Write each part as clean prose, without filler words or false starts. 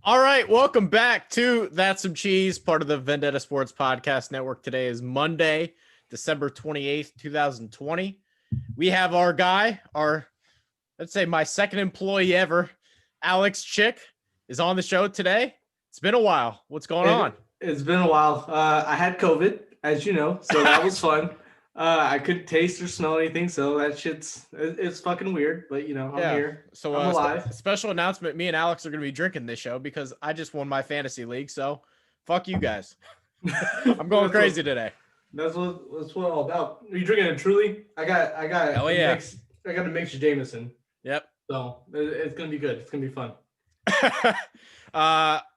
All right, welcome back to That's Some Cheese, part of the Vendetta Sports Podcast Network. Today is Monday, December 28th, 2020. We have our guy, let's say my second employee ever, Alex Chick, is on the show today. It's been a while. What's going on? It's been a while. I had COVID, as you know, so that was fun. I couldn't taste or smell anything, so that it's fucking weird. But I'm here. So I'm alive. special announcement, me and Alex are going to be drinking this show because I just won my fantasy league, so fuck you guys. I'm going crazy today. That's what it's all about. Are you drinking a Truly? I got Hell yeah. mix. I got a mixed Jameson. Yep. So it's gonna be good. It's gonna be fun.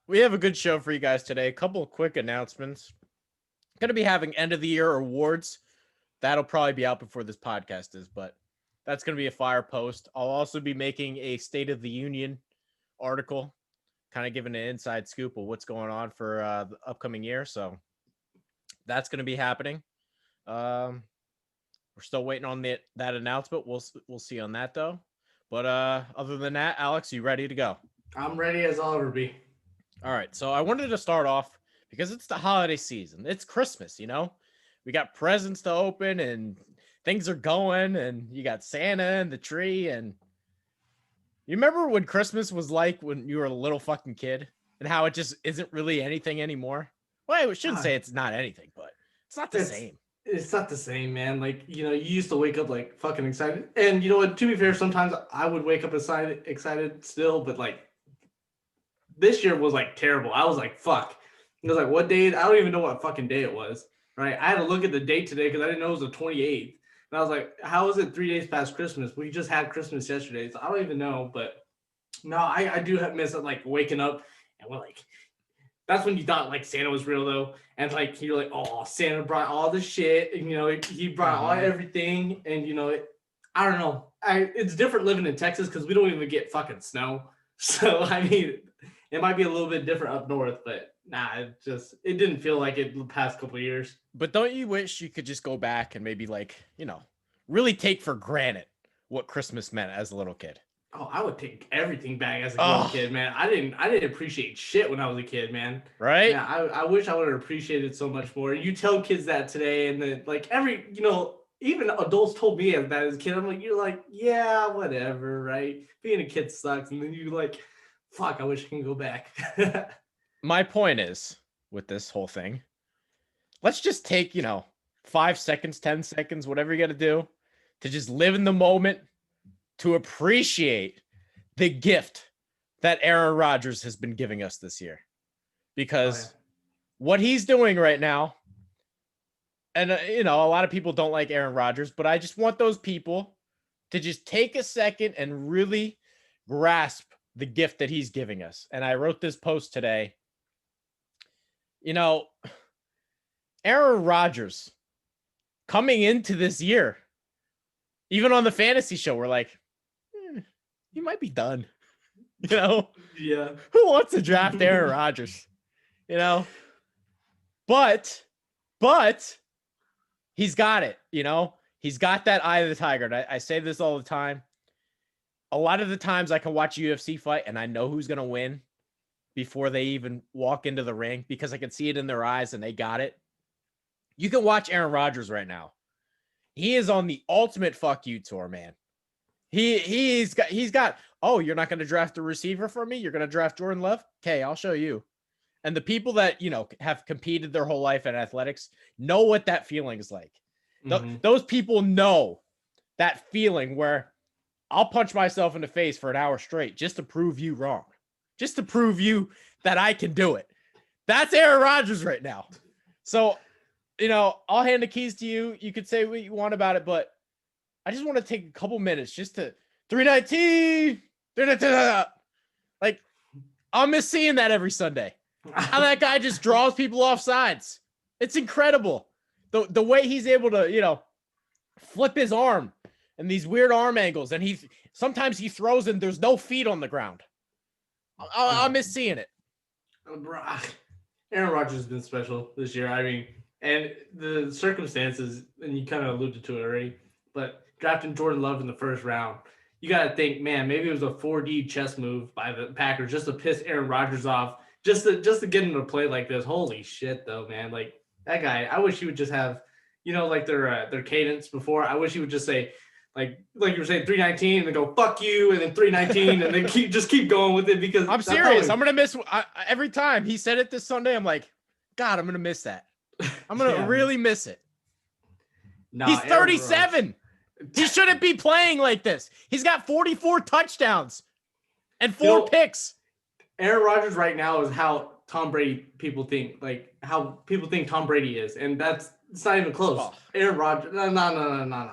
We have a good show for you guys today. A couple of quick announcements. Going to be having end of the year awards. That'll probably be out before this podcast is, but that's going to be a fire post. I'll also be making a State of the Union article, kind of giving an inside scoop of what's going on for the upcoming year. So that's going to be happening. We're still waiting on that announcement. We'll see on that though. But other than that, Alex, you ready to go? I'm ready as I'll ever be. All right. So I wanted to start off because it's the holiday season. It's Christmas, we got presents to open and things are going, and you got Santa and the tree. And you remember when Christmas was like when you were a little fucking kid and how it just isn't really anything anymore? Well, I shouldn't say it's not anything, but it's not the same. It's not the same, man. Like, you used to wake up like fucking excited. And you know what? To be fair, sometimes I would wake up excited still, but like this year was like terrible. I was like, fuck. It was like, what day? I don't even know what fucking day it was. Right? I had to look at the date today because I didn't know it was the 28th. And I was like, how is it 3 days past Christmas? We just had Christmas yesterday. So I don't even know. But no, I do miss it, like waking up and we're like, that's when you thought like Santa was real though. And like, you're like, oh, Santa brought all the shit. And, he brought all everything. And, I don't know. It's different living in Texas because we don't even get fucking snow. So, I mean, it might be a little bit different up north, but nah, it didn't feel like it the past couple of years. But don't you wish you could just go back and maybe like, really take for granted what Christmas meant as a little kid? Oh, I would take everything back as a little kid, man. I didn't appreciate shit when I was a kid, man. Right? Yeah, I wish I would have appreciated so much more. You tell kids that today, and then like even adults told me that as a kid. I'm like, you're like, yeah, whatever, right? Being a kid sucks, and then you like, fuck, I wish I can go back. My point is, with this whole thing, let's just take, 5 seconds, 10 seconds, whatever you got to do to just live in the moment, to appreciate the gift that Aaron Rodgers has been giving us this year. Because what he's doing right now, and, a lot of people don't like Aaron Rodgers, but I just want those people to just take a second and really grasp the gift that he's giving us. And I wrote this post today. Aaron Rodgers coming into this year, even on the fantasy show, we're like, he might be done. Yeah. Who wants to draft Aaron Rodgers? But he's got it, he's got that eye of the tiger. And I say this all the time. A lot of the times I can watch a UFC fight and I know who's going to win before they even walk into the ring because I can see it in their eyes and they got it. You can watch Aaron Rodgers right now. He is on the ultimate fuck you tour, man. He's got, oh, you're not going to draft a receiver for me? You're going to draft Jordan Love? Okay, I'll show you. And the people that, have competed their whole life in athletics know what that feeling is like. Mm-hmm. Those people know that feeling where I'll punch myself in the face for an hour straight just to prove you wrong. Just to prove you that I can do it. That's Aaron Rodgers right now. So, I'll hand the keys to you. You could say what you want about it, but I just want to take a couple minutes just to 319. Like, I'll miss seeing that every Sunday. How that guy just draws people off sides. It's incredible. The way he's able to, flip his arm and these weird arm angles. And sometimes he throws and there's no feet on the ground. I miss seeing it. Aaron Rodgers has been special this year. I mean, and the circumstances, and you kind of alluded to it already, but drafting Jordan Love in the first round, you got to think, man, maybe it was a 4D chess move by the Packers just to piss Aaron Rodgers off, just to get him to play like this. Holy shit, though, man! Like that guy, I wish he would just have, like their cadence before. I wish he would just say, like you were saying, 319, and then go fuck you, and then 319, and then keep going with it because I'm serious. I'm gonna miss every time he said it this Sunday. I'm like, God, I'm gonna miss that. I'm gonna really miss it. Nah, he's 37. He shouldn't be playing like this. He's got 44 touchdowns and 4 picks. Aaron Rodgers right now is how Tom Brady people think, like how people think Tom Brady is, and it's not even close. Oh. Aaron Rodgers, no.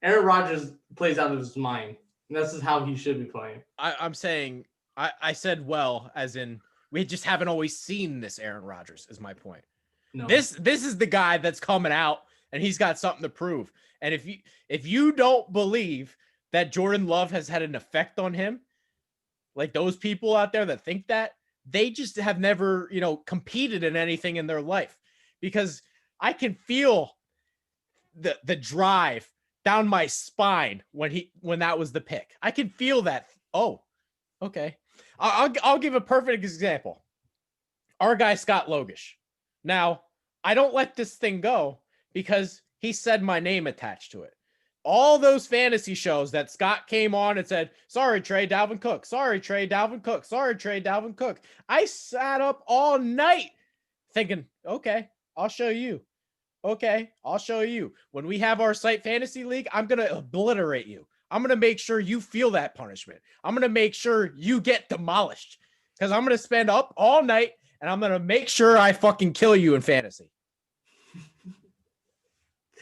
Aaron Rodgers plays out of his mind. And this is how he should be playing. I'm saying, I said well, as in we just haven't always seen this Aaron Rodgers, is my point. No. This is the guy that's coming out, and he's got something to prove. And if you don't believe that Jordan Love has had an effect on him, like those people out there that think that, they just have never, competed in anything in their life. Because I can feel the drive down my spine when that was the pick. I can feel that. Oh, okay. I'll give a perfect example. Our guy Scott Logish. Now, I don't let this thing go because he said my name attached to it. All those fantasy shows that Scott came on and said, sorry, Trey, Dalvin Cook. Sorry, Trey, Dalvin Cook. Sorry, Trey, Dalvin Cook. I sat up all night thinking, okay, I'll show you. Okay, I'll show you. When we have our site fantasy league, I'm going to obliterate you. I'm going to make sure you feel that punishment. I'm going to make sure you get demolished because I'm going to spend up all night and I'm going to make sure I fucking kill you in fantasy.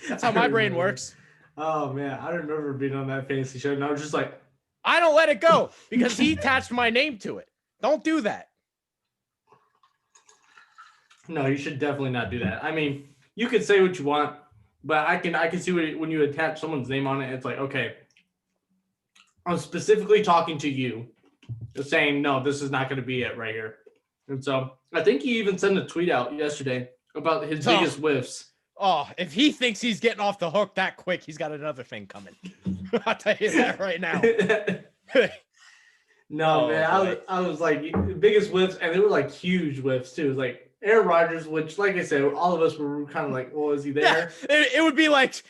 That's how my brain works. Oh, man. I remember being on that fantasy show and I was just like, I don't let it go because he attached my name to it. Don't do that. No, you should definitely not do that. I mean, you can say what you want, but I can see when you attach someone's name on it, it's like, okay, I'm specifically talking to you, saying, no, this is not going to be it right here. And so I think he even sent a tweet out yesterday about his biggest whiffs. Oh, if he thinks he's getting off the hook that quick, he's got another thing coming. I'll tell you that right now. No, man, I was like, biggest whiffs, and they were like huge whiffs too. It was like Aaron Rodgers, which, like I said, all of us were kind of like, well, is he there? Yeah, it would be like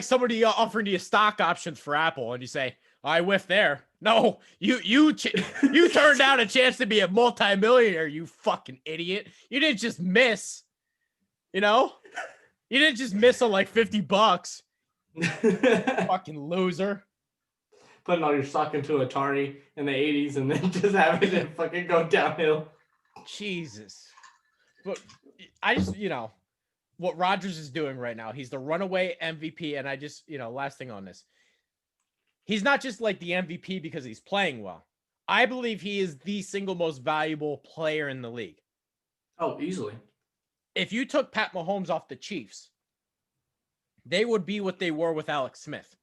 somebody offering you stock options for Apple, and you say, I whiffed there. No, you turned down a chance to be a multimillionaire, you fucking idiot. You didn't just miss, You didn't just miss on like $50. Fucking loser. Putting all your stock into Atari in the 80s and then just having it fucking go downhill. Jesus. But I just, what Rodgers is doing right now, he's the runaway MVP. And I just, last thing on this. He's not just like the MVP because he's playing well. I believe he is the single most valuable player in the league. Oh, easily. If you took Pat Mahomes off the Chiefs, they would be what they were with Alex Smith.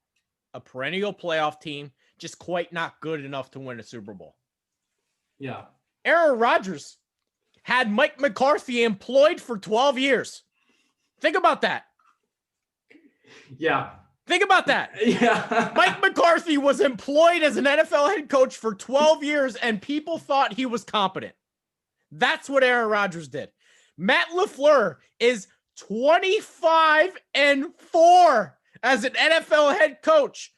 A perennial playoff team, just quite not good enough to win a Super Bowl. Yeah. Aaron Rodgers had Mike McCarthy employed for 12 years. Think about that. Yeah. Think about that. Yeah. Mike McCarthy was employed as an NFL head coach for 12 years, and people thought he was competent. That's what Aaron Rodgers did. Matt LaFleur is 25-4 as an NFL head coach.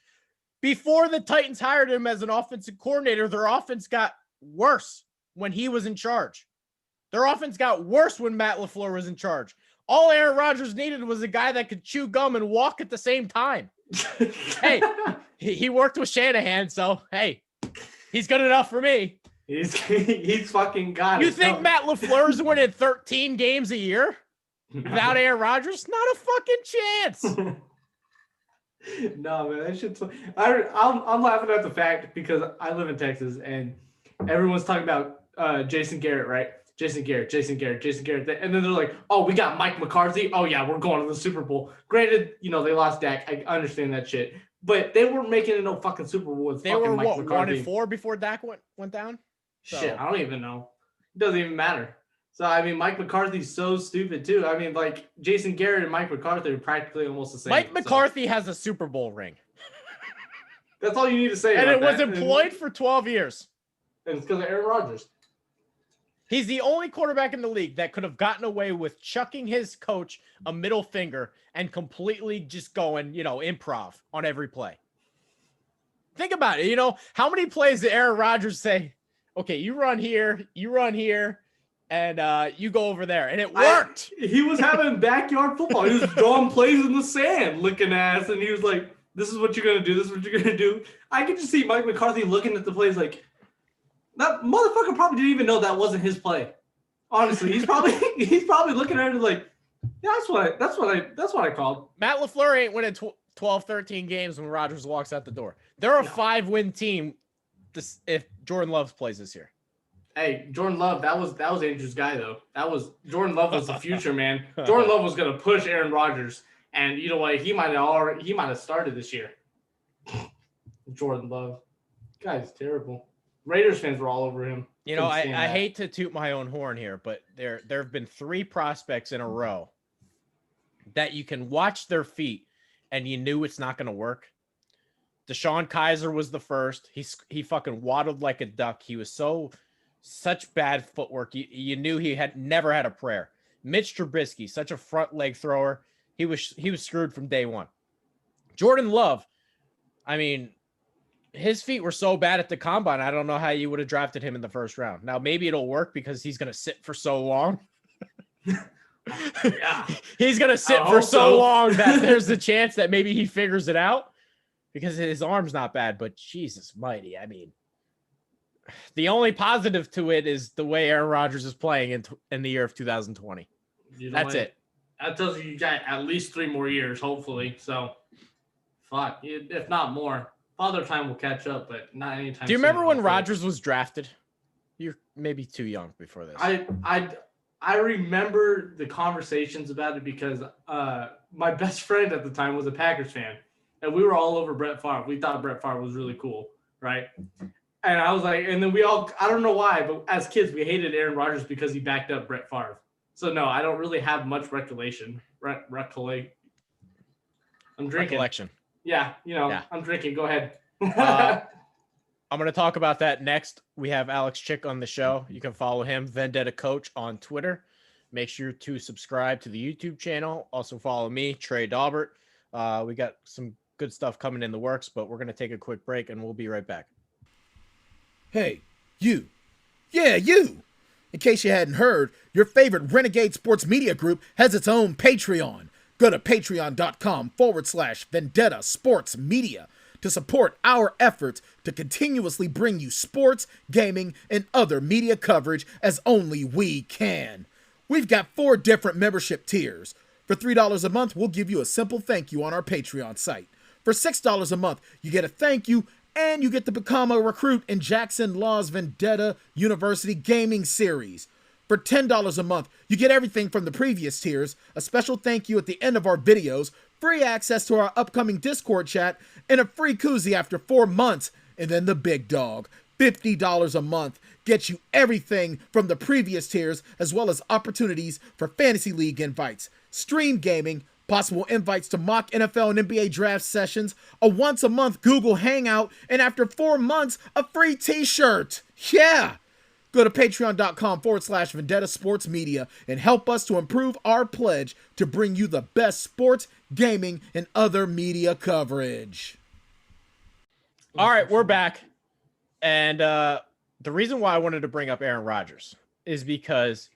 Before the Titans hired him as an offensive coordinator, their offense got worse when he was in charge. Their offense got worse when Matt LaFleur was in charge. All Aaron Rodgers needed was a guy that could chew gum and walk at the same time. Hey, he worked with Shanahan, so hey, he's good enough for me. He's fucking got it. You think Matt LaFleur's winning 13 games a year without Aaron Rodgers? Not a fucking chance. No, man, that shit's. I'm laughing at the fact because I live in Texas and everyone's talking about Jason Garrett, right? Jason Garrett. And then they're like, oh, we got Mike McCarthy. Oh, yeah, we're going to the Super Bowl. Granted, they lost Dak. I understand that shit. But they weren't making it no fucking Super Bowl with fucking Mike McCarthy. 1-4 before Dak went down? So. Shit, I don't even know. It doesn't even matter. So, I mean, Mike McCarthy's so stupid, too. I mean, like, Jason Garrett and Mike McCarthy are practically almost the same. Mike McCarthy has a Super Bowl ring. That's all you need to say. And about it was that. employed for 12 years. And it's because of Aaron Rodgers. He's the only quarterback in the league that could have gotten away with chucking his coach a middle finger and completely just going, improv on every play. Think about it. How many plays did Aaron Rodgers say, okay, you run here, and you go over there, and it worked. He was having backyard football. He was drawing plays in the sand, looking ass, and he was like, "This is what you're gonna do. This is what you're gonna do." I could just see Mike McCarthy looking at the plays like, that motherfucker probably didn't even know that wasn't his play. Honestly, he's probably looking at it like, yeah, that's what I called. Matt LaFleur ain't winning 12, 13 games when Rodgers walks out the door. They're a 5-win team. If Jordan Love plays this year. Hey, Jordan Love, that was Andrew's guy though. Jordan Love was the future, man. Jordan Love was gonna push Aaron Rodgers, and you know what? He might have started this year. Jordan Love, guy's terrible. Raiders fans were all over him. I hate to toot my own horn here, but there have been 3 prospects in a row that you can watch their feet and you knew it's not going to work. DeShone Kizer was the first. He fucking waddled like a duck. He was such bad footwork. You knew he had never had a prayer. Mitch Trubisky, such a front leg thrower. He was screwed from day one. Jordan Love, I mean, his feet were so bad at the combine. I don't know how you would have drafted him in the first round. Now, maybe it'll work because he's going to sit for so long. Yeah. He's going to sit for so long that there's a chance that maybe he figures it out because his arm's not bad. But Jesus mighty. I mean, the only positive to it is the way Aaron Rodgers is playing in the year of 2020. That's it. That tells you got at least 3 more years, hopefully. So, fuck, if not more. Father time will catch up, but not anytime. Do you remember when Rodgers was drafted? You're maybe too young before this. I remember the conversations about it because my best friend at the time was a Packers fan, and we were all over Brett Favre. We thought Brett Favre was really cool, right? And I was like, and then I don't know why, but as kids, we hated Aaron Rodgers because he backed up Brett Favre. So no, I don't really have much recollection. I'm drinking. Recollection. Yeah, I'm drinking. Go ahead. I'm going to talk about that next. We have Alex Chick on the show. You can follow him, Vendetta Coach, on Twitter. Make sure to subscribe to the YouTube channel. Also follow me, Trey Daubert. We got some good stuff coming in the works, but we're going to take a quick break, and we'll be right back. Hey, you. Yeah, you. In case you hadn't heard, your favorite Renegade Sports Media Group has its own Patreon. Go to patreon.com/Vendetta Sports Media to support our efforts to continuously bring you sports, gaming, and other media coverage as only we can. We've got 4 different membership tiers. For $3 a month, we'll give you a simple thank you on our Patreon site. For $6 a month, you get a thank you and you get to become a recruit in Jackson Law's Vendetta University Gaming Series. For $10 a month, you get everything from the previous tiers, a special thank you at the end of our videos, free access to our upcoming Discord chat, and a free koozie after 4 months. And then the big dog, $50 a month, gets you everything from the previous tiers, as well as opportunities for Fantasy League invites, stream gaming, possible invites to mock NFL and NBA draft sessions, a once-a-month Google Hangout, and after 4 months, a free t-shirt. Yeah! Go to patreon.com/Vendetta Sports Media and help us to improve our pledge to bring you the best sports, gaming, and other media coverage. All right, we're back. And the reason why I wanted to bring up Aaron Rodgers is because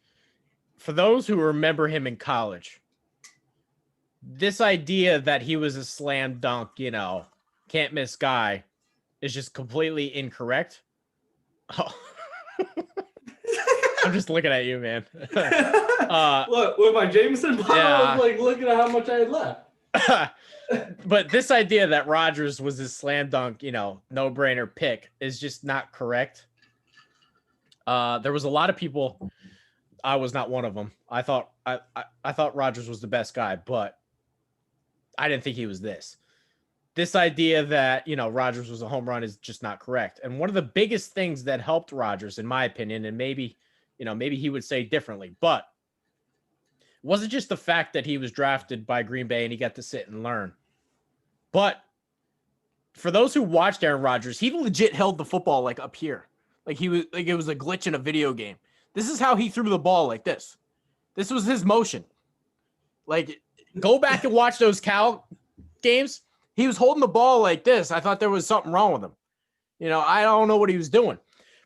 for those who remember him in college, this idea that he was a slam dunk, can't miss guy is just completely incorrect. Oh. I'm just looking at you, man. Look, with my Jameson bottle, I was like looking at how much I had left. But this idea that Rodgers was his slam dunk, no-brainer pick is just not correct. There was a lot of people. I was not one of them. I thought Rodgers was the best guy, but I didn't think he was this. This idea that, Rodgers was a home run is just not correct. And one of the biggest things that helped Rodgers, in my opinion, and maybe he would say differently, but it wasn't just the fact that he was drafted by Green Bay and he got to sit and learn, but for those who watched Aaron Rodgers, he legit held the football like up here. Like it was a glitch in a video game. This is how he threw the ball like this. This was his motion. Like, go back and watch those Cal games. He was holding the ball like this. I thought there was something wrong with him. You know, I don't know what he was doing.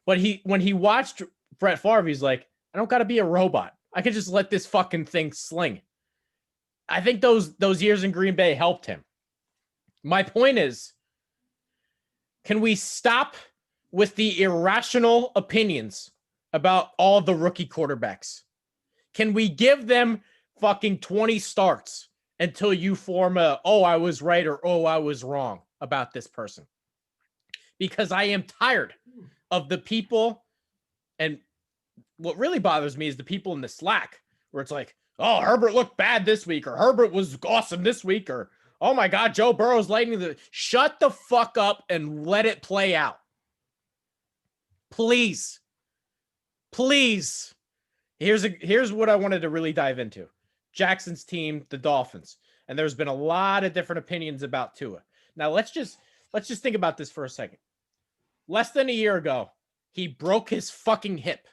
But when he watched Brett Favre, he's like, I don't got to be a robot. I could just let this fucking thing sling. I think those years in Green Bay helped him. My point is, can we stop with the irrational opinions about all the rookie quarterbacks? Can we give them fucking 20 starts until you form I was right or I was wrong about this person? Because I am tired of the people, and what really bothers me is the people in the Slack where it's like, oh, Herbert looked bad this week, or Herbert was awesome this week, or oh my God, Joe Burrow's lightning. Shut the fuck up and let it play out. Please. Please. Here's what I wanted to really dive into. Jackson's team, the Dolphins. And there's been a lot of different opinions about Tua. Now let's just think about this for a second. Less than a year ago, he broke his fucking hip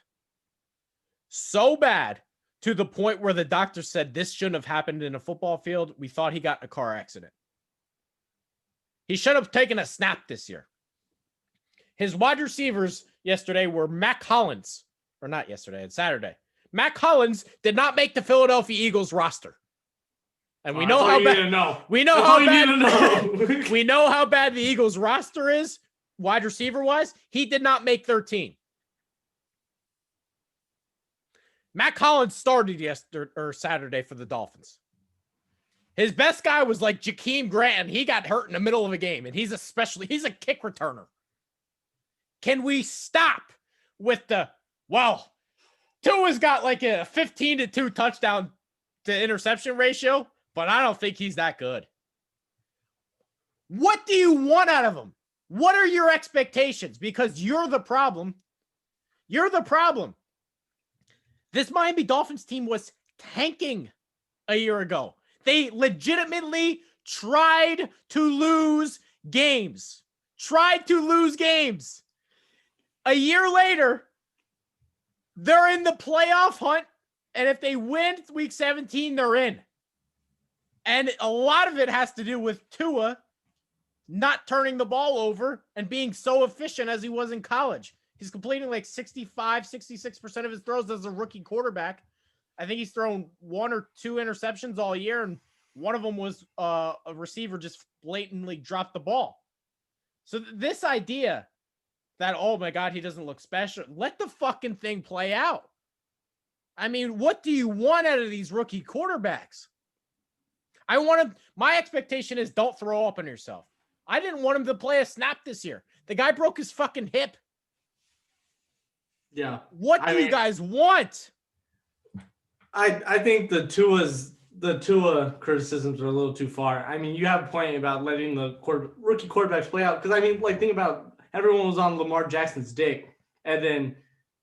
so bad to the point where the doctor said this shouldn't have happened in a football field. We thought he got in a car accident. He should have taken a snap this year. His wide receivers yesterday were Mac Hollins, or not yesterday, it's Saturday. Mac Hollins did not make the Philadelphia Eagles roster. And we know how bad we know how bad the Eagles roster is, wide receiver wise. He did not make 13. Mac Hollins started Saturday for the Dolphins. His best guy was like Jakeem Grant, and he got hurt in the middle of a game, and he's a kick returner. Can we stop with Tua's got like a 15-2 touchdown to interception ratio, but I don't think he's that good. What do you want out of him? What are your expectations? Because you're the problem. You're the problem. This Miami Dolphins team was tanking a year ago. They legitimately tried to lose games. A year later, they're in the playoff hunt, and if they win week 17, they're in. And a lot of it has to do with Tua not turning the ball over and being so efficient as he was in college. He's completing like 66% of his throws as a rookie quarterback. I think he's thrown 1 or 2 interceptions all year, and one of them was a receiver just blatantly dropped the ball. So this idea that, oh my God, he doesn't look special, let the fucking thing play out. I mean, what do you want out of these rookie quarterbacks? My expectation is don't throw up on yourself. I didn't want him to play a snap this year. The guy broke his fucking hip. Yeah. What do you guys want? I think the Tua criticisms are a little too far. I mean, you have a point about letting the rookie quarterbacks play out. Because, I mean, like, think about everyone was on Lamar Jackson's dick. And then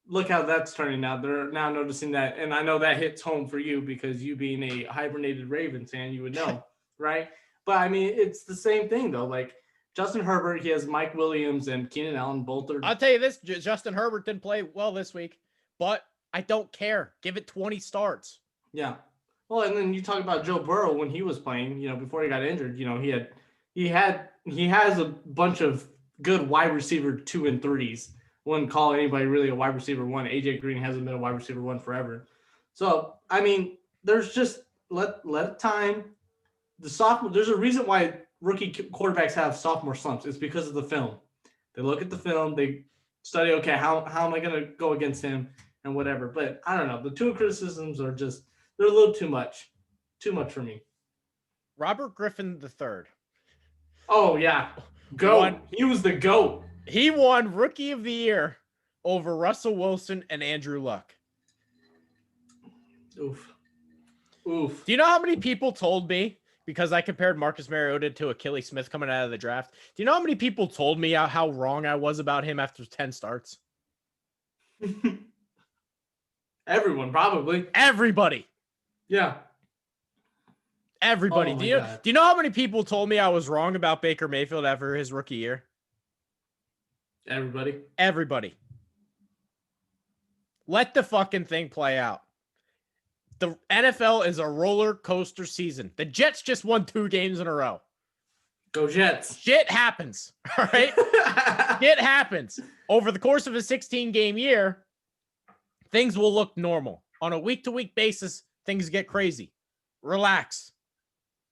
look how that's turning out. They're now noticing that. And I know that hits home for you because you being a hibernated Ravens fan, you would know, right? But, I mean, it's the same thing, though. Like, Justin Herbert, he has Mike Williams and Keenan Allen. Both are. I'll tell you this, Justin Herbert didn't play well this week, but I don't care. Give it 20 starts. Yeah. Well, and then you talk about Joe Burrow when he was playing, before he got injured, he has a bunch of good wide receiver 2 and 3s. Wouldn't call anybody really a wide receiver 1. AJ Green hasn't been a wide receiver 1 forever. So, I mean, there's just let time. There's a reason why rookie quarterbacks have sophomore slumps. It's because of the film. They look at the film, they study, okay, how am I going to go against him and whatever. But I don't know. The 2 criticisms are just, they're a little too much for me. Robert Griffin III. Oh, yeah. GOAT. He was the GOAT. He won Rookie of the Year over Russell Wilson and Andrew Luck. Oof. Do you know how many people told me, because I compared Marcus Mariota to Achilles Smith coming out of the draft, do you know how many people told me how wrong I was about him after 10 starts? Everyone, probably. Everybody. Yeah. Everybody. Oh Do my you God. do you know how many people told me I was wrong about Baker Mayfield after his rookie year? Everybody. Everybody. Let the fucking thing play out. The NFL is a roller coaster season. The Jets just won 2 games in a row. Go Jets. Shit happens. All right. Shit happens. Over the course of a 16-game year, things will look normal. On a week-to-week basis, things get crazy. Relax.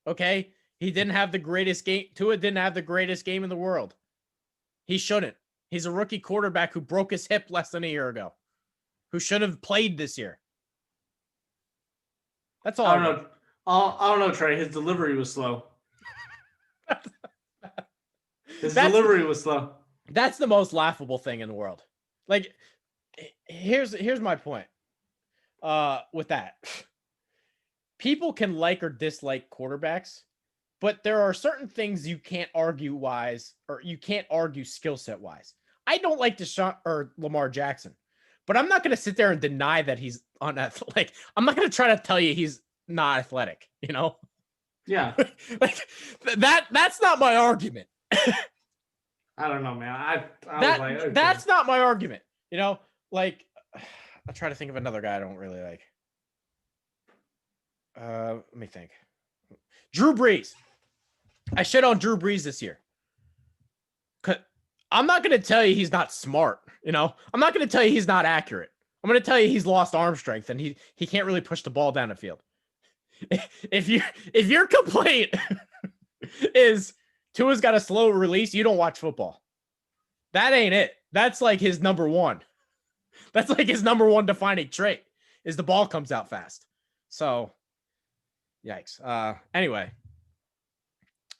Okay? He didn't have the greatest game. Tua didn't have the greatest game in the world. He shouldn't. He's a rookie quarterback who broke his hip less than a year ago, who should have played this year. That's all. I don't know. I don't know, Trey. His delivery was slow. His delivery was slow. That's the most laughable thing in the world. Like, here's my point. With that, people can like or dislike quarterbacks, but there are certain things you can't argue wise, or you can't argue skill set wise. I don't like Deshaun or Lamar Jackson, but I'm not going to sit there and deny that he's unathletic. Like, I'm not going to try to tell you he's not athletic. You know? Yeah. Like that's not my argument. I don't know, man. I was like, okay. That's not my argument. You know, like I'll try to think of another guy I don't really like. Let me think. Drew Brees. I shit on Drew Brees this year. I'm not going to tell you he's not smart. You know, I'm not going to tell you he's not accurate. I'm going to tell you he's lost arm strength and he can't really push the ball down the field. If your complaint is Tua's got a slow release, you don't watch football. That ain't it. That's like his number one. That's like his number one defining trait is the ball comes out fast. So, yikes. Anyway,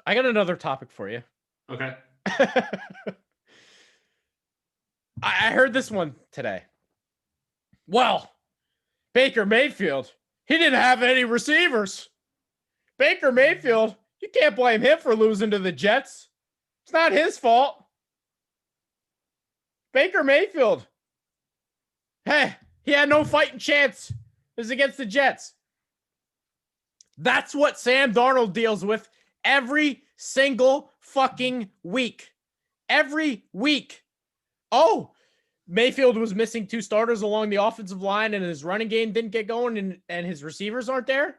I got another topic for you. Okay. I heard this one today. Well, Baker Mayfield, he didn't have any receivers. Baker Mayfield, you can't blame him for losing to the Jets. It's not his fault. Baker Mayfield, hey, he had no fighting chance. It was against the Jets. That's what Sam Darnold deals with every single fucking week. Every week. Oh, Mayfield was missing 2 starters along the offensive line and his running game didn't get going and his receivers aren't there.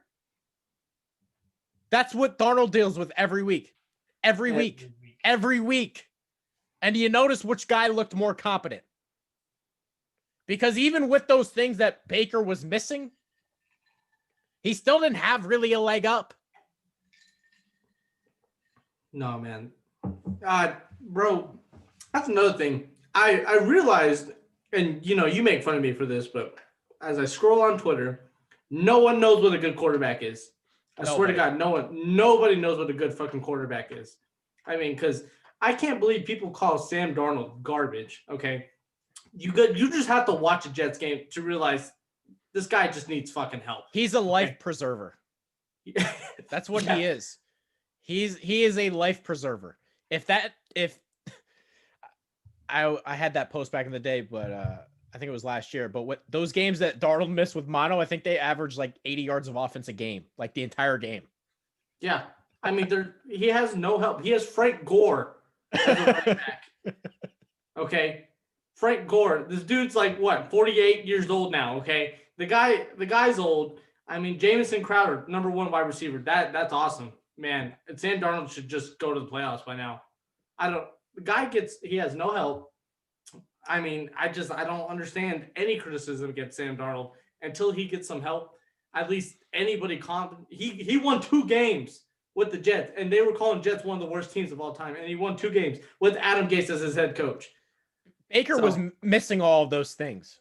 That's what Darnold deals with every week. Every week. Every week. And do you notice which guy looked more competent? Because even with those things that Baker was missing, he still didn't have really a leg up. No, man. Bro, that's another thing. I realized, and you know, you make fun of me for this, but as I scroll on Twitter, no one knows what a good quarterback is. I swear to God, nobody knows what a good fucking quarterback is. I mean, because I can't believe people call Sam Darnold garbage. Okay, you just have to watch a Jets game to realize this guy just needs fucking help. He's a life preserver. That's what he is. He is a life preserver. If I had that post back in the day, but I think it was last year. But what those games that Darnold missed with mono, I think they averaged like 80 yards of offense a game, like the entire game. Yeah, I mean, he has no help. He has Frank Gore as a running back. Okay, Frank Gore. This dude's like what, 48 years old now. Okay, the guy's old. I mean, Jamison Crowder, number 1 wide receiver. That's awesome, man. And Sam Darnold should just go to the playoffs by now. The guy he has no help. I mean, I don't understand any criticism against Sam Darnold until he gets some help. At least anybody competent. He won 2 games with the Jets, and they were calling Jets one of the worst teams of all time, and he won 2 games with Adam Gase as his head coach. Baker was missing all of those things.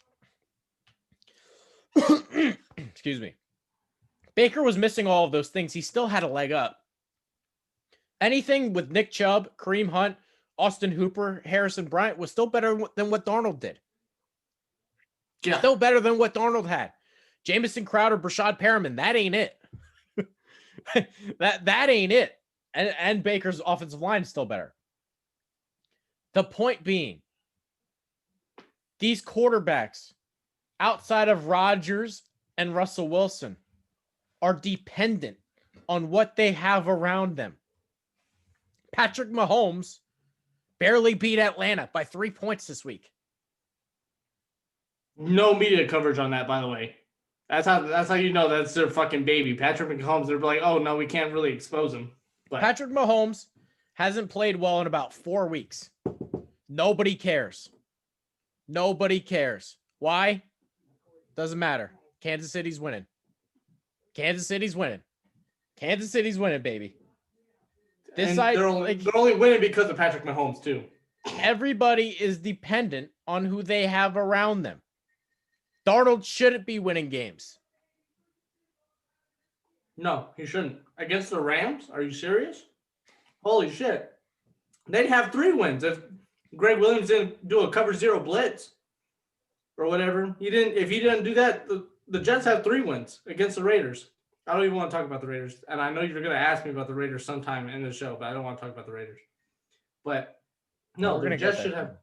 Excuse me. Baker was missing all of those things. He still had a leg up. Anything with Nick Chubb, Kareem Hunt, Austin Hooper, Harrison Bryant was still better than what Darnold did. Yeah. Still better than what Darnold had. Jamison Crowder, Brashad Perriman, that ain't it. that ain't it. And Baker's offensive line is still better. The point being, these quarterbacks outside of Rodgers and Russell Wilson are dependent on what they have around them. Patrick Mahomes barely beat Atlanta by 3 points this week. No media coverage on that, by the way. That's how you know that's their fucking baby. Patrick Mahomes, they're like, oh no, we can't really expose him. But Patrick Mahomes hasn't played well in about 4 weeks. Nobody cares. Nobody cares. Why? Doesn't matter. Kansas City's winning. Kansas City's winning. Kansas City's winning, baby. This side, they're only winning because of Patrick Mahomes too. Everybody is dependent on who they have around them. Darnold shouldn't be winning games. No, he shouldn't. Against the Rams? Are you serious? Holy shit. They'd have 3 wins if Greg Williams didn't do a cover 0 blitz or whatever. If he didn't do that, the Jets have 3 wins against the Raiders. I don't even want to talk about the Raiders. And I know you're going to ask me about the Raiders sometime in the show, but I don't want to talk about the Raiders. But no, the Jets should have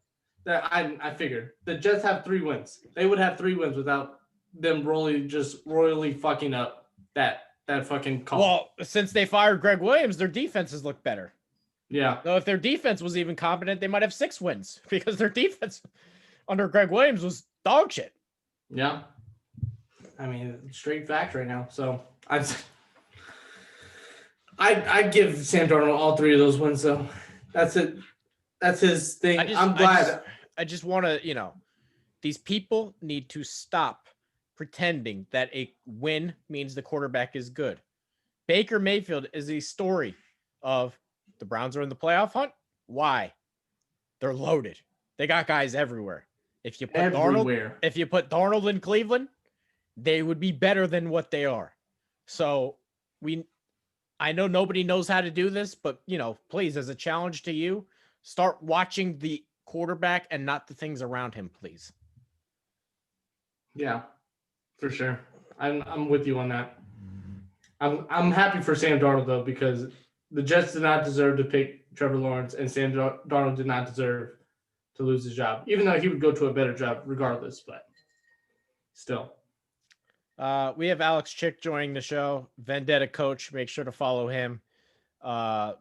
that. I figured the Jets have 3 wins. They would have 3 wins without them royally fucking up that fucking call. Well, since they fired Greg Williams, their defenses look better. Yeah. So if their defense was even competent, they might have 6 wins because their defense under Greg Williams was dog shit. Yeah. I mean, straight fact right now. So I'd give Sam Darnold all 3 of those wins, though. That's it. That's his thing. I'm glad. I just want to, these people need to stop pretending that a win means the quarterback is good. Baker Mayfield is a story of the Browns are in the playoff hunt. Why? They're loaded. They got guys everywhere. If you put Darnold in Cleveland, they would be better than what they are. So I know nobody knows how to do this, but please, as a challenge to you, start watching the quarterback and not the things around him, please. Yeah, for sure. I'm with you on that. I'm happy for Sam Darnold though, because the Jets did not deserve to pick Trevor Lawrence, and Sam Darnold did not deserve to lose his job, even though he would go to a better job regardless. But still. We have Alex Chick joining the show, Vendetta coach. Make sure to follow him.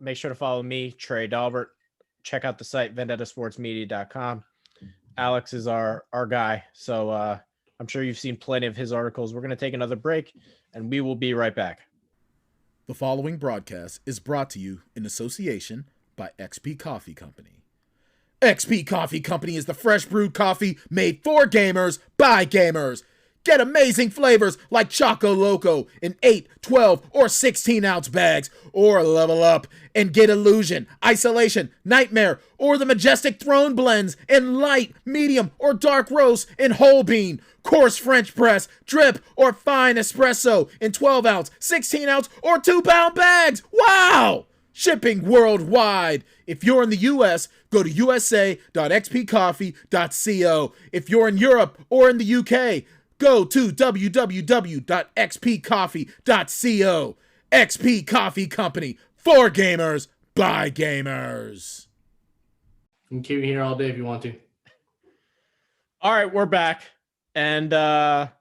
Make sure to follow me, Trey Dalbert. Check out the site, vendettasportsmedia.com. Alex is our guy. So I'm sure you've seen plenty of his articles. We're going to take another break, and we will be right back. The following broadcast is brought to you in association by XP Coffee Company. XP Coffee Company is the fresh brewed coffee made for gamers by gamers. Get amazing flavors like Choco Loco in 8, 12, or 16-ounce bags, or level up and get Illusion, Isolation, Nightmare, or the Majestic Throne blends in light, medium, or dark roast in whole bean, coarse French press, drip, or fine espresso in 12-ounce, 16-ounce, or 2-pound bags. Wow! Shipping worldwide. If you're in the U.S., go to usa.xpcoffee.co. If you're in Europe or in the U.K., go to www.xpcoffee.co. XP Coffee Company, for gamers, by gamers. You can keep me here all day if you want to. All right, we're back. And I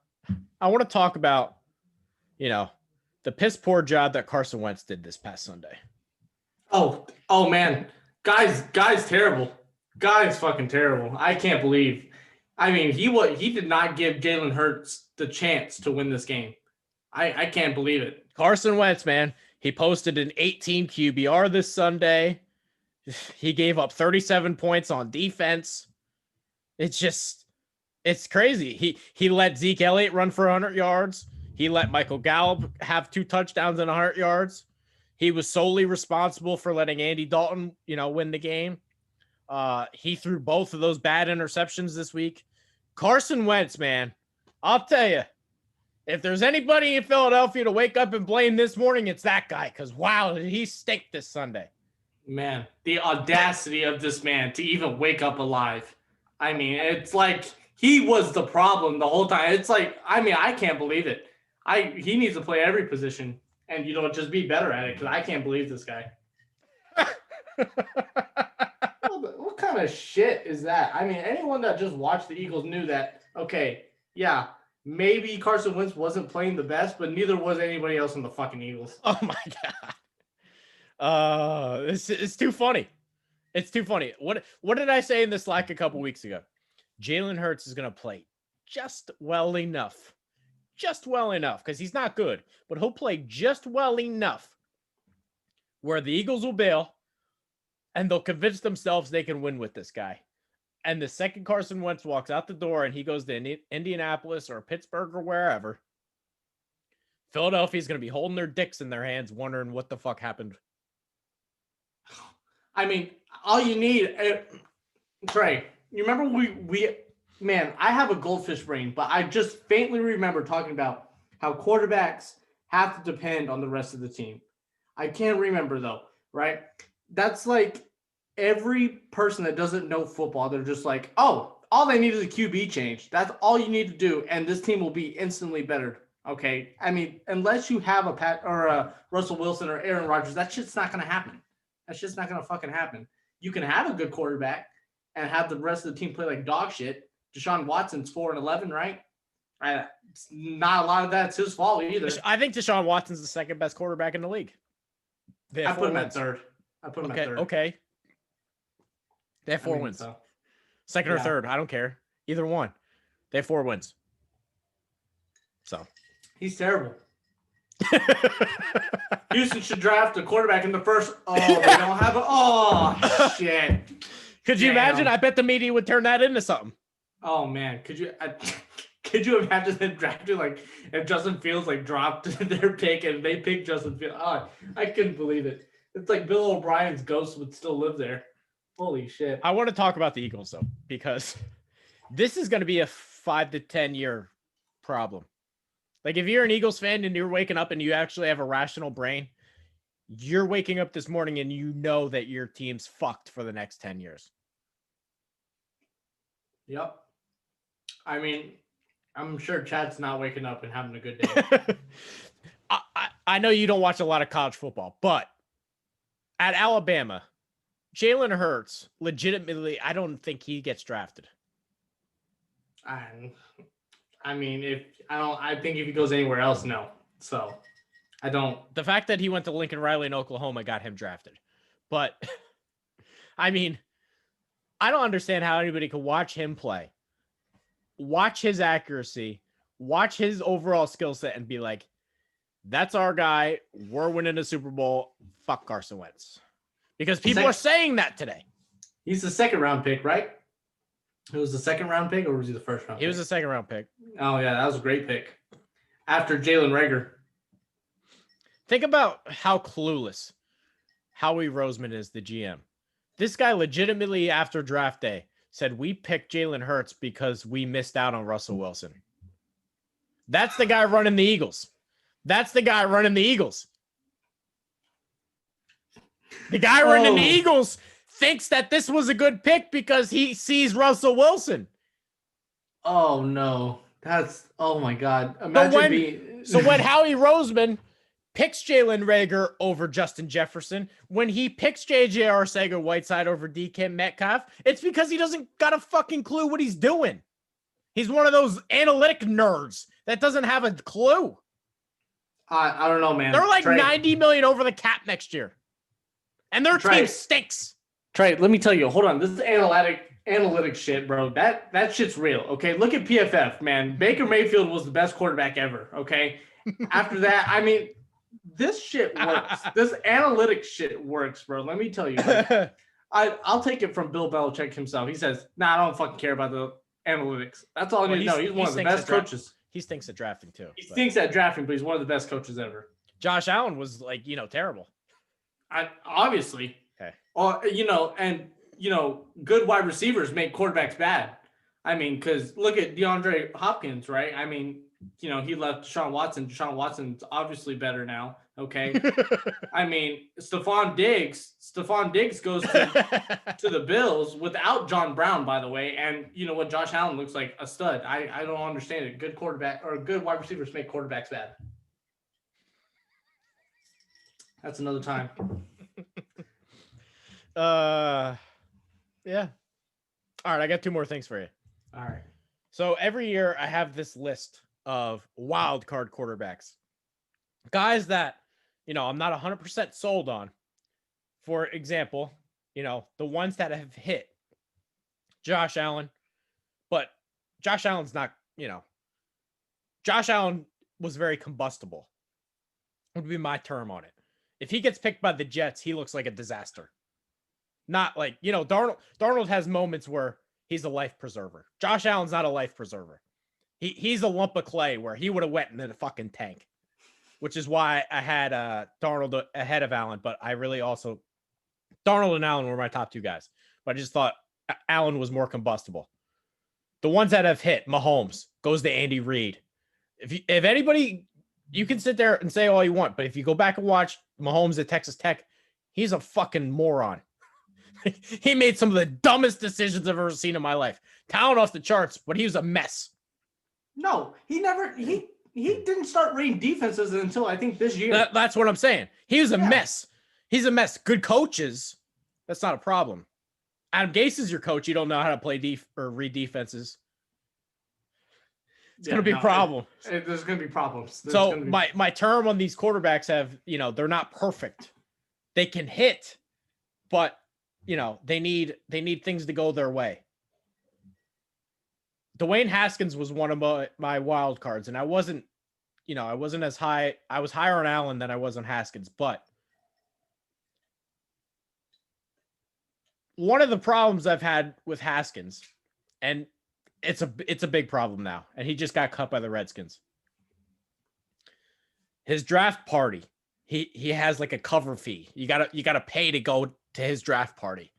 want to talk about, the piss poor job that Carson Wentz did this past Sunday. Oh man. Guys terrible. Guys fucking terrible. I can't believe. I mean, he did not give Jalen Hurts the chance to win this game. I can't believe it. Carson Wentz, man, he posted an 18 QBR this Sunday. He gave up 37 points on defense. It's crazy. He let Zeke Elliott run for 100 yards. He let Michael Gallup have 2 touchdowns and 100 yards. He was solely responsible for letting Andy Dalton, win the game. He threw both of those bad interceptions this week. Carson Wentz, man, I'll tell you, if there's anybody in Philadelphia to wake up and blame this morning, it's that guy. Because, wow, did he stink this Sunday. Man, the audacity of this man to even wake up alive. I mean, it's like he was the problem the whole time. It's like, I can't believe it. He needs to play every position and, just be better at it, because I can't believe this guy. What kind of shit is that? I mean, anyone that just watched the Eagles knew that, okay, yeah, maybe Carson Wentz wasn't playing the best, but neither was anybody else in the fucking Eagles. Oh my god. It's too funny. It's too funny. What did I say in the Slack a couple weeks ago? Jalen Hurts is gonna play just well enough. Just well enough, because he's not good, but he'll play just well enough where the Eagles will bail and they'll convince themselves they can win with this guy. And the second Carson Wentz walks out the door and he goes to Indianapolis or Pittsburgh or wherever, Philadelphia's going to be holding their dicks in their hands, wondering what the fuck happened. I mean, all you need, Trey, you remember man, I have a goldfish brain, but I just faintly remember talking about how quarterbacks have to depend on the rest of the team. I can't remember though, right? That's like every person that doesn't know football, they're just like, oh, all they need is a QB change. That's all you need to do, and this team will be instantly better. Okay. I mean, unless you have a Russell Wilson or Aaron Rodgers, that shit's not gonna happen. That's just not gonna fucking happen. You can have a good quarterback and have the rest of the team play like dog shit. Deshaun Watson's 4-11, right? It's not a lot of that's his fault either. I think Deshaun Watson's the second best quarterback in the league. I put him at third. Okay. They have 4 wins. So. Second or third. I don't care. Either one. They have 4 wins. So. He's terrible. Houston should draft a quarterback in the first. Oh, they don't have a. Oh, shit. Could you imagine? I bet the media would turn that into something. Oh, man. Could you imagine them drafting, like, if Justin Fields, like, dropped their pick and they picked Justin Fields? Oh, I couldn't believe it. It's like Bill O'Brien's ghost would still live there. Holy shit. I want to talk about the Eagles, though, because this is going to be a 5 to 10 year problem. Like, if you're an Eagles fan and you're waking up and you actually have a rational brain, you're waking up this morning and you know that your team's fucked for the next 10 years. Yep. I mean, I'm sure Chad's not waking up and having a good day. I know you don't watch a lot of college football, but at Alabama, Jalen Hurts, legitimately, I don't think he gets drafted. I mean, I think if he goes anywhere else, no. So I don't. The fact that he went to Lincoln Riley in Oklahoma got him drafted. But I mean, I don't understand how anybody could watch him play, watch his accuracy, watch his overall skill set and be like, that's our guy. We're winning a Super Bowl. Fuck Carson Wentz. Because people are saying that today. He's the second round pick, right? It was the second round pick, or was he the first round pick? He was the second round pick. Oh, yeah, that was a great pick. After Jalen Reagor. Think about how clueless Howie Roseman is, the GM. This guy legitimately, after draft day, said, we picked Jalen Hurts because we missed out on Russell Wilson. That's the guy running the Eagles. The guy running the Eagles thinks that this was a good pick because he sees Russell Wilson. Oh, no. Oh, my God. So when Howie Roseman picks Jalen Reagor over Justin Jefferson, when he picks J.J. Arcega-Whiteside over DK Metcalf, it's because he doesn't got a fucking clue what he's doing. He's one of those analytic nerds that doesn't have a clue. I don't know, man. They're like $90 million over the cap next year. And their team stinks. Trey, let me tell you. Hold on. This is analytic shit, bro. That shit's real. Okay, look at PFF, man. Baker Mayfield was the best quarterback ever. Okay, after that, I mean, this shit works. This analytic shit works, bro. Let me tell you. Like, I'll take it from Bill Belichick himself. He says, "Nah, I don't fucking care about the analytics. That's all I need to know." He's one of the best coaches. He stinks at drafting too. He stinks at drafting, but he's one of the best coaches ever. Josh Allen was like, terrible. Obviously. Okay. Good wide receivers make quarterbacks bad. I mean, because look at DeAndre Hopkins, right? I mean, he left Deshaun Watson. Deshaun Watson's obviously better now. Okay. I mean, Stephon Diggs goes to the Bills without John Brown, by the way. And you know what? Josh Allen looks like a stud. I don't understand it. Good quarterback or good wide receivers make quarterbacks bad. That's another time. Yeah. All right, I got 2 more things for you. All right. So every year I have this list of wild card quarterbacks, guys that, I'm not 100% sold on. For example, the ones that have hit Josh Allen, but Josh Allen's not, Josh Allen was very combustible, would be my term on it. If he gets picked by the Jets, he looks like a disaster. Not like, Darnold has moments where he's a life preserver. Josh Allen's not a life preserver. He's a lump of clay where he would have went in the fucking tank, which is why I had Darnold ahead of Allen. But I really also, Darnold and Allen were my top two guys. But I just thought Allen was more combustible. The ones that have hit, Mahomes goes to Andy Reid. If anybody, you can sit there and say all you want, but if you go back and watch Mahomes at Texas Tech, he's a fucking moron. He made some of the dumbest decisions I've ever seen in my life. Talent off the charts, but he was a mess. No, he didn't start reading defenses until I think this year. That's what I'm saying. He was a mess. He's a mess. Good coaches, that's not a problem. Adam Gase is your coach. You don't know how to play or read defenses. It's going to be a problem. There's going to be problems. My term on these quarterbacks have, they're not perfect. They can hit, but they need things to go their way. Dwayne Haskins was one of my wild cards, and I wasn't as high. I was higher on Allen than I was on Haskins, but one of the problems I've had with Haskins, and it's a big problem now, and he just got cut by the Redskins. His draft party, he has like a cover fee. You gotta pay to go to his draft party.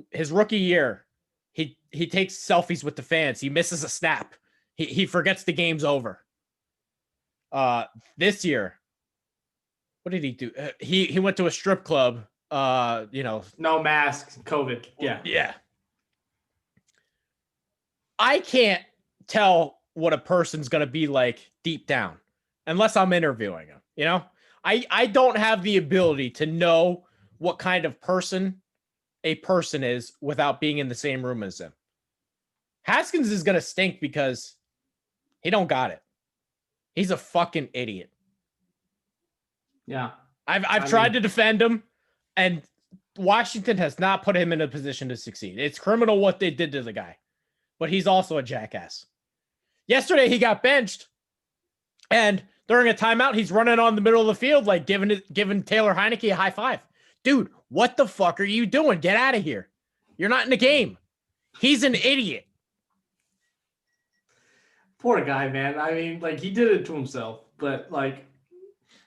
His rookie year, he takes selfies with the fans. He misses a snap. He forgets the game's over. This year, what did he do? He went to a strip club. No mask, COVID. Yeah. I can't tell what a person's gonna be like deep down unless I'm interviewing him. I don't have the ability to know what kind of person a person is without being in the same room as him. Haskins is gonna stink because he don't got it. He's a fucking idiot. Yeah. I've tried to defend him, and Washington has not put him in a position to succeed. It's criminal what they did to the guy, but he's also a jackass. Yesterday, he got benched, and during a timeout, he's running on the middle of the field, like giving Taylor Heineke a high five. Dude, what the fuck are you doing? Get out of here. You're not in the game. He's an idiot. Poor guy, man. I mean, like, he did it to himself, but like,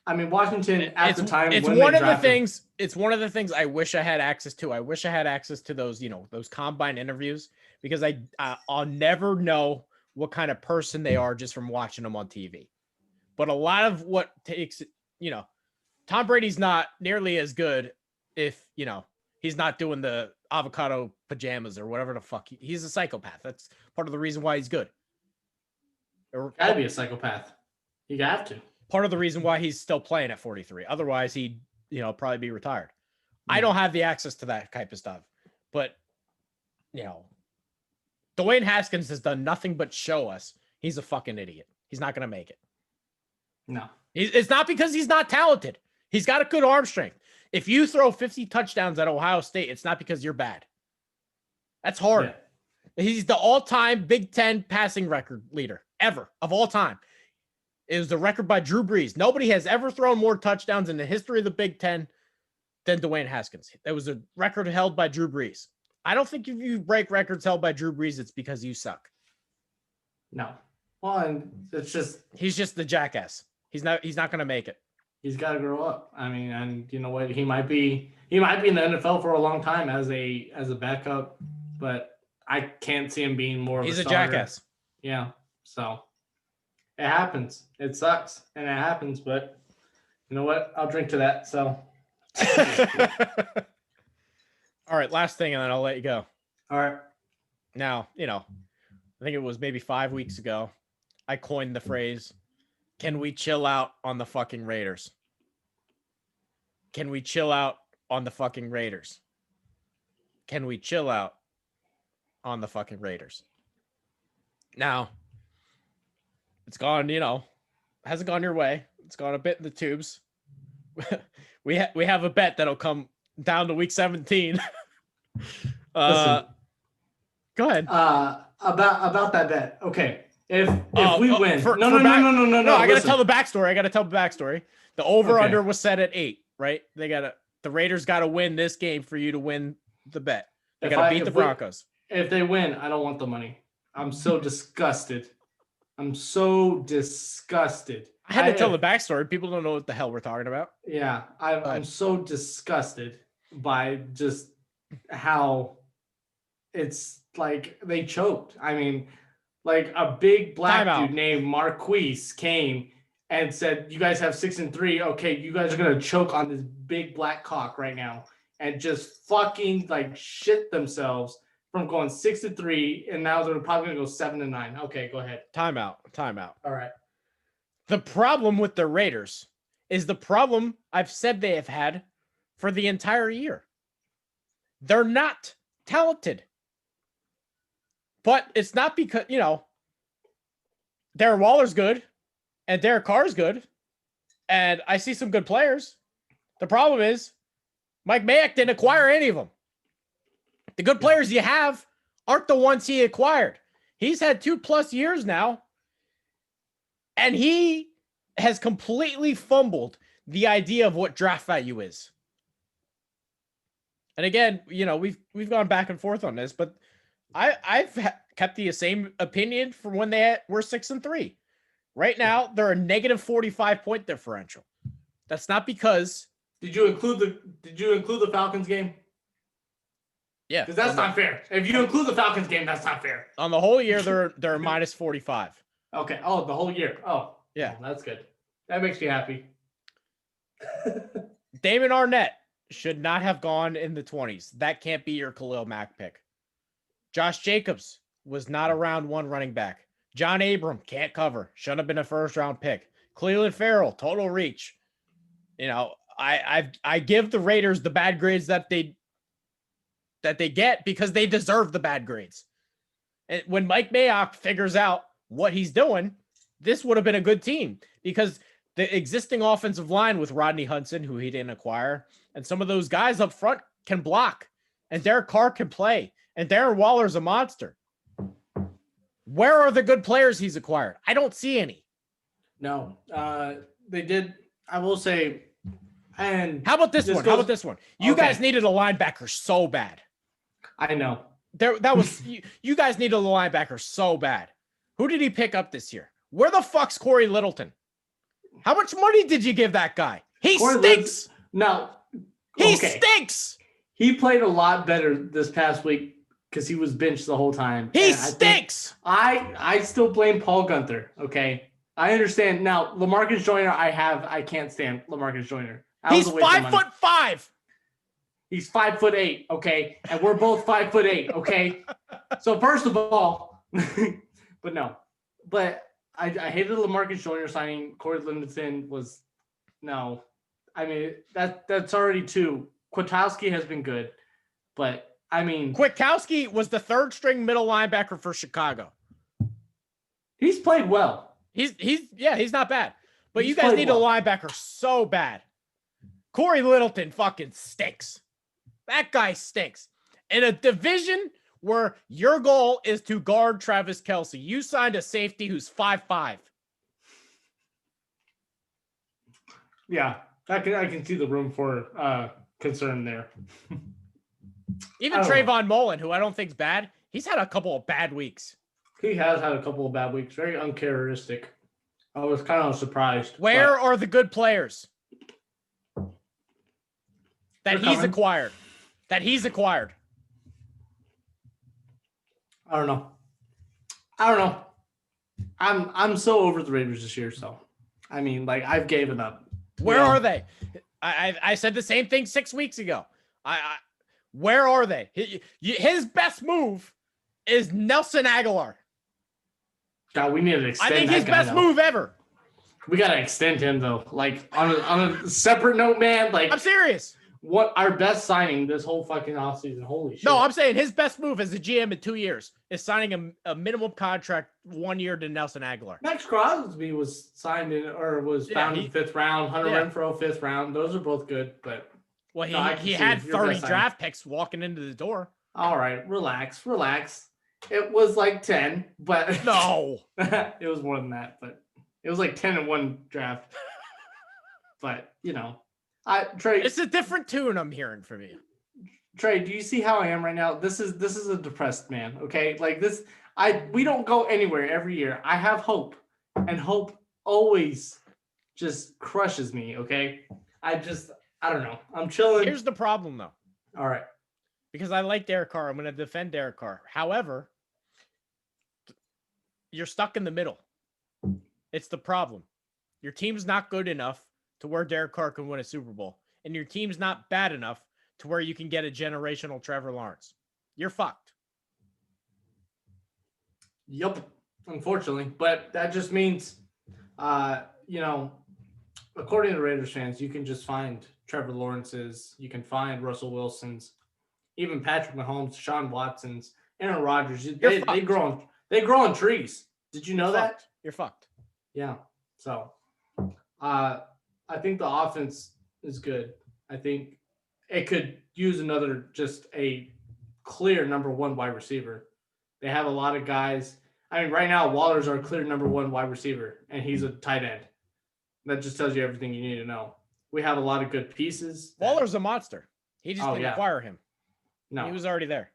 I mean, Washington at the time. It's one of the things. It's one of the things I wish I had access to. I wish I had access to those, those combine interviews, because I'll never know what kind of person they are just from watching them on TV. But a lot of what takes, Tom Brady's not nearly as good if, he's not doing the avocado pajamas or whatever the fuck. He's a psychopath. That's part of the reason why he's good. Gotta be a psychopath. You have to. Part of the reason why he's still playing at 43. Otherwise, he'd, probably be retired. Yeah. I don't have the access to that type of stuff. But, Dwayne Haskins has done nothing but show us he's a fucking idiot. He's not going to make it. No. It's not because he's not talented. He's got a good arm strength. If you throw 50 touchdowns at Ohio State, it's not because you're bad. That's hard. Yeah. He's the all-time Big Ten passing record leader ever of all time. It was the record by Drew Brees. Nobody has ever thrown more touchdowns in the history of the Big Ten than Dwayne Haskins. That was a record held by Drew Brees. I don't think if you break records held by Drew Brees, it's because you suck. No. Well, and it's just... He's just the jackass. He's not going to make it. He's got to grow up. I mean, and you know what? He might be in the NFL for a long time as a backup, but I can't see him being more of He's a starter. Jackass. Yeah. So it happens. It sucks and it happens, but you know what? I'll drink to that. So all right, last thing, and then I'll let you go. All right. Now, I think it was maybe 5 weeks ago, I coined the phrase, can we chill out on the fucking Raiders? Can we chill out on the fucking Raiders? Can we chill out on the fucking Raiders? Now, it's gone, hasn't gone your way. It's gone a bit in the tubes. we have a bet that'll come down to week 17. Listen, go ahead. About that bet. Okay. If we win. No. I got to tell the backstory. The over-under was set at 8, right? The Raiders got to win this game for you to win the bet. They got to beat the Broncos. If they win, I don't want the money. I'm so disgusted. I had to tell the backstory. People don't know what the hell we're talking about. Yeah, I'm so disgusted by just how it's like they choked. I mean, like a big black dude named Marquise came and said, "You guys have 6 and 3. Okay, you guys are gonna choke on this big black cock right now," and just fucking like shit themselves from going 6 to 3, and now they're probably gonna go 7 to 9. Okay, go ahead. Timeout. All right. The problem with the Raiders is the problem I've said they have had for the entire year. They're not talented. But it's not because, Darren Waller's good and Derek Carr's good. And I see some good players. The problem is Mike Mayock didn't acquire any of them. The good players you have aren't the ones he acquired. He's had 2+ years now. And he has completely fumbled the idea of what draft value is. And again, we've gone back and forth on this, but I've kept the same opinion from when they were 6 and 3. Right now, they're a negative 45 point differential. That's not because. Did you include the Falcons game? Yeah, because that's not fair. If you include the Falcons game, that's not fair. On the whole year, they're minus 45. Okay. Oh, the whole year. Oh, yeah, that's good. That makes me happy. Damon Arnett should not have gone in the 20s. That can't be your Khalil Mack pick. Josh Jacobs was not a round 1 running back. John Abram can't cover. Shouldn't have been a first-round pick. Cleveland Farrell, total reach. I give the Raiders the bad grades that they get because they deserve the bad grades. And when Mike Mayock figures out what he's doing, this would have been a good team because the existing offensive line with Rodney Hudson, who he didn't acquire, and some of those guys up front can block, and Derek Carr can play, and Darren Waller's a monster. Where are the good players he's acquired? I don't see any. No, they did. I will say, and how about this one? You guys needed a linebacker so bad. I know. That was you guys needed a linebacker so bad. Who did he pick up this year? Where the fuck's Corey Littleton? How much money did you give that guy? He stinks. He stinks. He played a lot better this past week because he was benched the whole time. He stinks. I still blame Paul Gunther. Okay, I understand now. LaMarcus Joyner, I can't stand LaMarcus Joyner. He's 5'5". He's 5'8". Okay, and we're both 5'8". Okay, so first of all, but I hated LaMarcus Joyner signing. Corey Littleton was no. I mean that's already 2. Kwiatkowski has been good, but I mean Kwiatkowski was the 3rd-string middle linebacker for Chicago. He's played well. He's not bad. But you guys need a linebacker so bad. Corey Littleton fucking stinks. That guy stinks. In a division where your goal is to guard Travis Kelce, you signed a safety who's 5'5". Yeah, I can see the room for concern there. Even Trayvon Mullen, who I don't think's bad, he's had a couple of bad weeks. He has had a couple of bad weeks. Very uncharacteristic. I was kind of surprised. Where are the good players that he's acquired? I don't know. I'm so over the Raiders this year. So, I mean, like I've given up. Where are they? I said the same thing 6 weeks ago. Where are they? His best move is Nelson Aguilar. God, we need to extend. I think his best move ever. We gotta extend him though. Like on a separate note, man. Like I'm serious. what our best signing this whole fucking offseason. Holy shit. No, I'm saying his best move as a GM in 2 years is signing a minimum contract 1 year to Nelson Aguilar. Max Crosby was signed in or was found in the 5th round. Hunter Renfroe 5th round. Those are both good, but well, no, he had 30 draft picks walking into the door. All right, relax. It was like 10, but no, it was more than that, but it was like 10 in one draft. But Trey, it's a different tune I'm hearing from you. Trey, do you see how I am right now? This is a depressed man. Okay, like this, we don't go anywhere every year. I have hope, and hope always just crushes me. Okay, I don't know. I'm chilling. Here's the problem, though. All right, because I like Derek Carr, I'm going to defend Derek Carr. However, you're stuck in the middle. It's the problem. Your team's not good enough to where Derek Carr can win a Super Bowl. And your team's not bad enough to where you can get a generational Trevor Lawrence. You're fucked. Yep, unfortunately. But that just means, according to Raiders fans, you can just find Trevor Lawrence's, you can find Russell Wilson's, even Patrick Mahomes, Deshaun Watson's, Aaron Rodgers. They grow on trees. Did you know that? You're fucked. Yeah. So, I think the offense is good. I think it could use just a clear number one wide receiver. They have a lot of guys. I mean, right now, Waller's our clear number one wide receiver, and he's a tight end. That just tells you everything you need to know. We have a lot of good pieces. Waller's a monster. He just didn't acquire him. No. He was already there.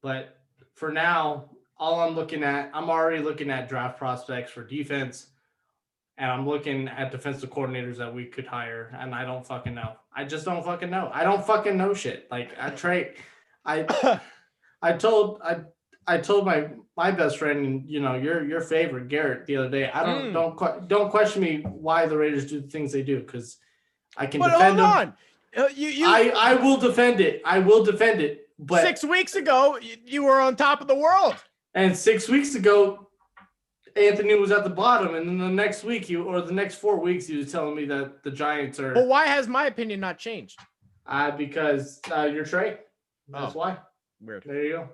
But for now, I'm already looking at draft prospects for defense. And I'm looking at defensive coordinators that we could hire, and I don't fucking know. I just don't fucking know. I don't fucking know shit. Like I told my best friend, and your favorite Garrett the other day. Don't question me why the Raiders do the things they do, because I can defend them. Hold on, I will defend it. I will defend it. But 6 weeks ago, you were on top of the world, and 6 weeks ago, Anthony was at the bottom, and then the next week, the next 4 weeks, he was telling me that the Giants are. But why has my opinion not changed? Because you're Trey. That's why. Weird. There you go.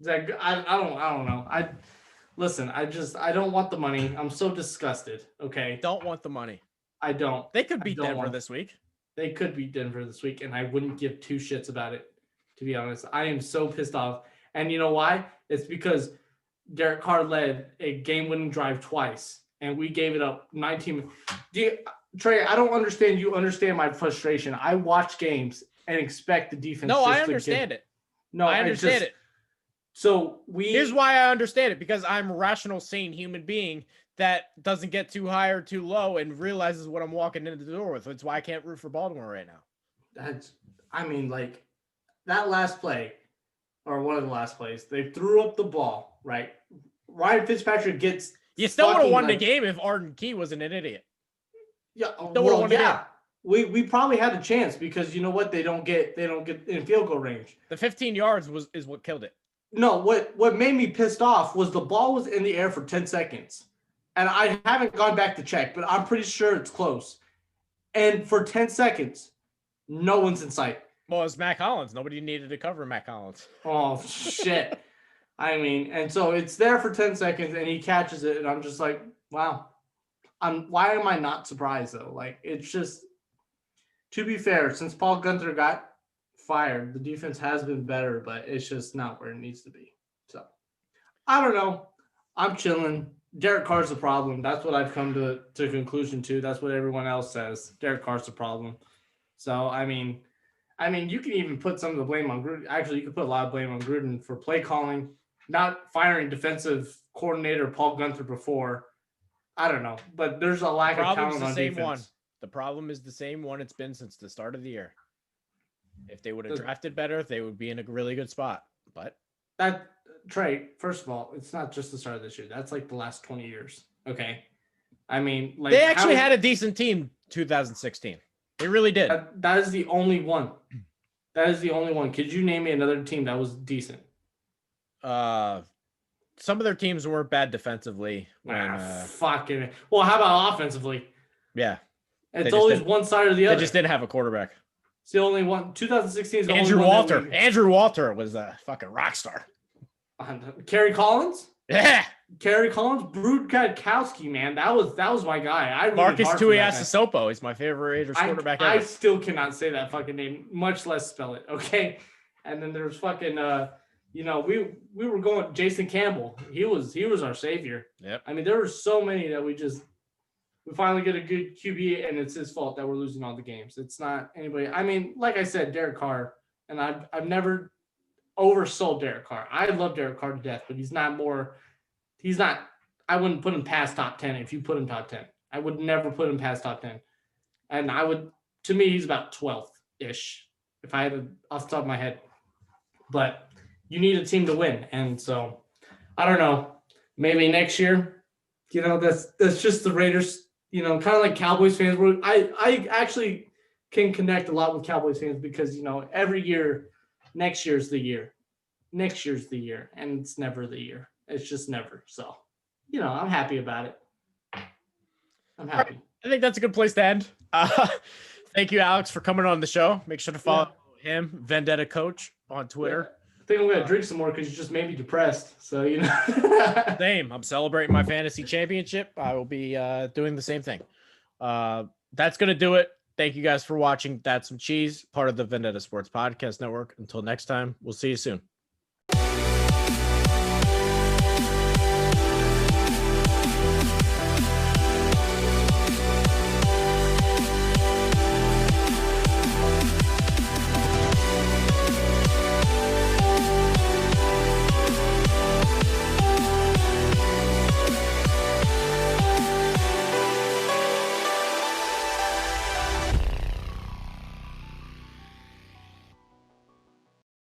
Is that good? I don't know. I don't want the money. I'm so disgusted. Okay. Don't want the money. I don't. They could beat Denver this week. They could beat Denver this week, and I wouldn't give two shits about it, to be honest. I am so pissed off. And you know why? It's because Derek Carr led a game-winning drive twice, and we gave it up 19. Trey, I don't understand. You understand my frustration. I watch games and expect the defense. No, I understand it. No, I understand it. So here's why I understand it, because I'm a rational, sane human being that doesn't get too high or too low and realizes what I'm walking into the door with. That's why I can't root for Baltimore right now. That last play, or one of the last plays, they threw up the ball, right? Ryan Fitzpatrick gets. You still would have won the game if Arden Key wasn't an idiot. Yeah, we probably had a chance, because you know what? They don't get in field goal range. The 15 yards is what killed it. No, what made me pissed off was the ball was in the air for 10 seconds. And I haven't gone back to check, but I'm pretty sure it's close. And for 10 seconds, no one's in sight. Well, it's Mac Hollins. Nobody needed to cover Mac Hollins. Oh, shit. And so it's there for 10 seconds, and he catches it, and I'm just like, wow. Why am I not surprised, though? Like, it's just, to be fair, since Paul Guenther got fired, the defense has been better, but it's just not where it needs to be. So, I don't know. I'm chilling. Derek Carr's the problem. That's what I've come to conclusion to. That's what everyone else says. Derek Carr's the problem. So, I mean, you can even put some of the blame on Gruden. Actually, you could put a lot of blame on Gruden for play calling, not firing defensive coordinator Paul Guenther before. I don't know, but there's a lack of talent on defense. The problem is the same one it's been since the start of the year. If they would have drafted better, they would be in a really good spot. But Trey, first of all, it's not just the start of this year. That's like the last 20 years. Okay. They actually had a decent team 2016. They really did. That is the only one. That is the only one. Could you name me another team that was decent? Some of their teams were bad defensively. Fucking. Well, how about offensively? Yeah. It's always one side or the other. They just didn't have a quarterback. It's the only one. 2016 is the Andrew only one. Walter. Andrew Walter was a fucking rock star. Kerry Collins. Yeah. Kerry Collins, Brood Gadkowski, man, that was my guy. I Marcus Tuiasosopo is my favorite Raiders quarterback ever. I still cannot say that fucking name, much less spell it. Okay, and then there's fucking we were going Jason Campbell. He was our savior. Yep. I mean, there were so many that we finally get a good QB, and it's his fault that we're losing all the games. It's not anybody. I mean, like I said, Derek Carr, and I've never oversold Derek Carr. I love Derek Carr to death, but he's not. I wouldn't put him past top 10 if you put him top 10. I would never put him past top 10. And to me, he's about 12th-ish, if I had to, off the top of my head. But you need a team to win. And so, I don't know. Maybe next year, that's just the Raiders, kind of like Cowboys fans. I actually can connect a lot with Cowboys fans because, every year, next year's the year. Next year's the year. And it's never the year. It's just never. So, I'm happy about it. I'm happy. I think that's a good place to end. Thank you, Alex, for coming on the show. Make sure to follow him, Vendetta Coach, on Twitter. I think I'm going to drink some more because you just made me depressed. So, Same. I'm celebrating my fantasy championship. I will be doing the same thing. That's going to do it. Thank you guys for watching. That's Some Cheese, part of the Vendetta Sports Podcast Network. Until next time, we'll see you soon.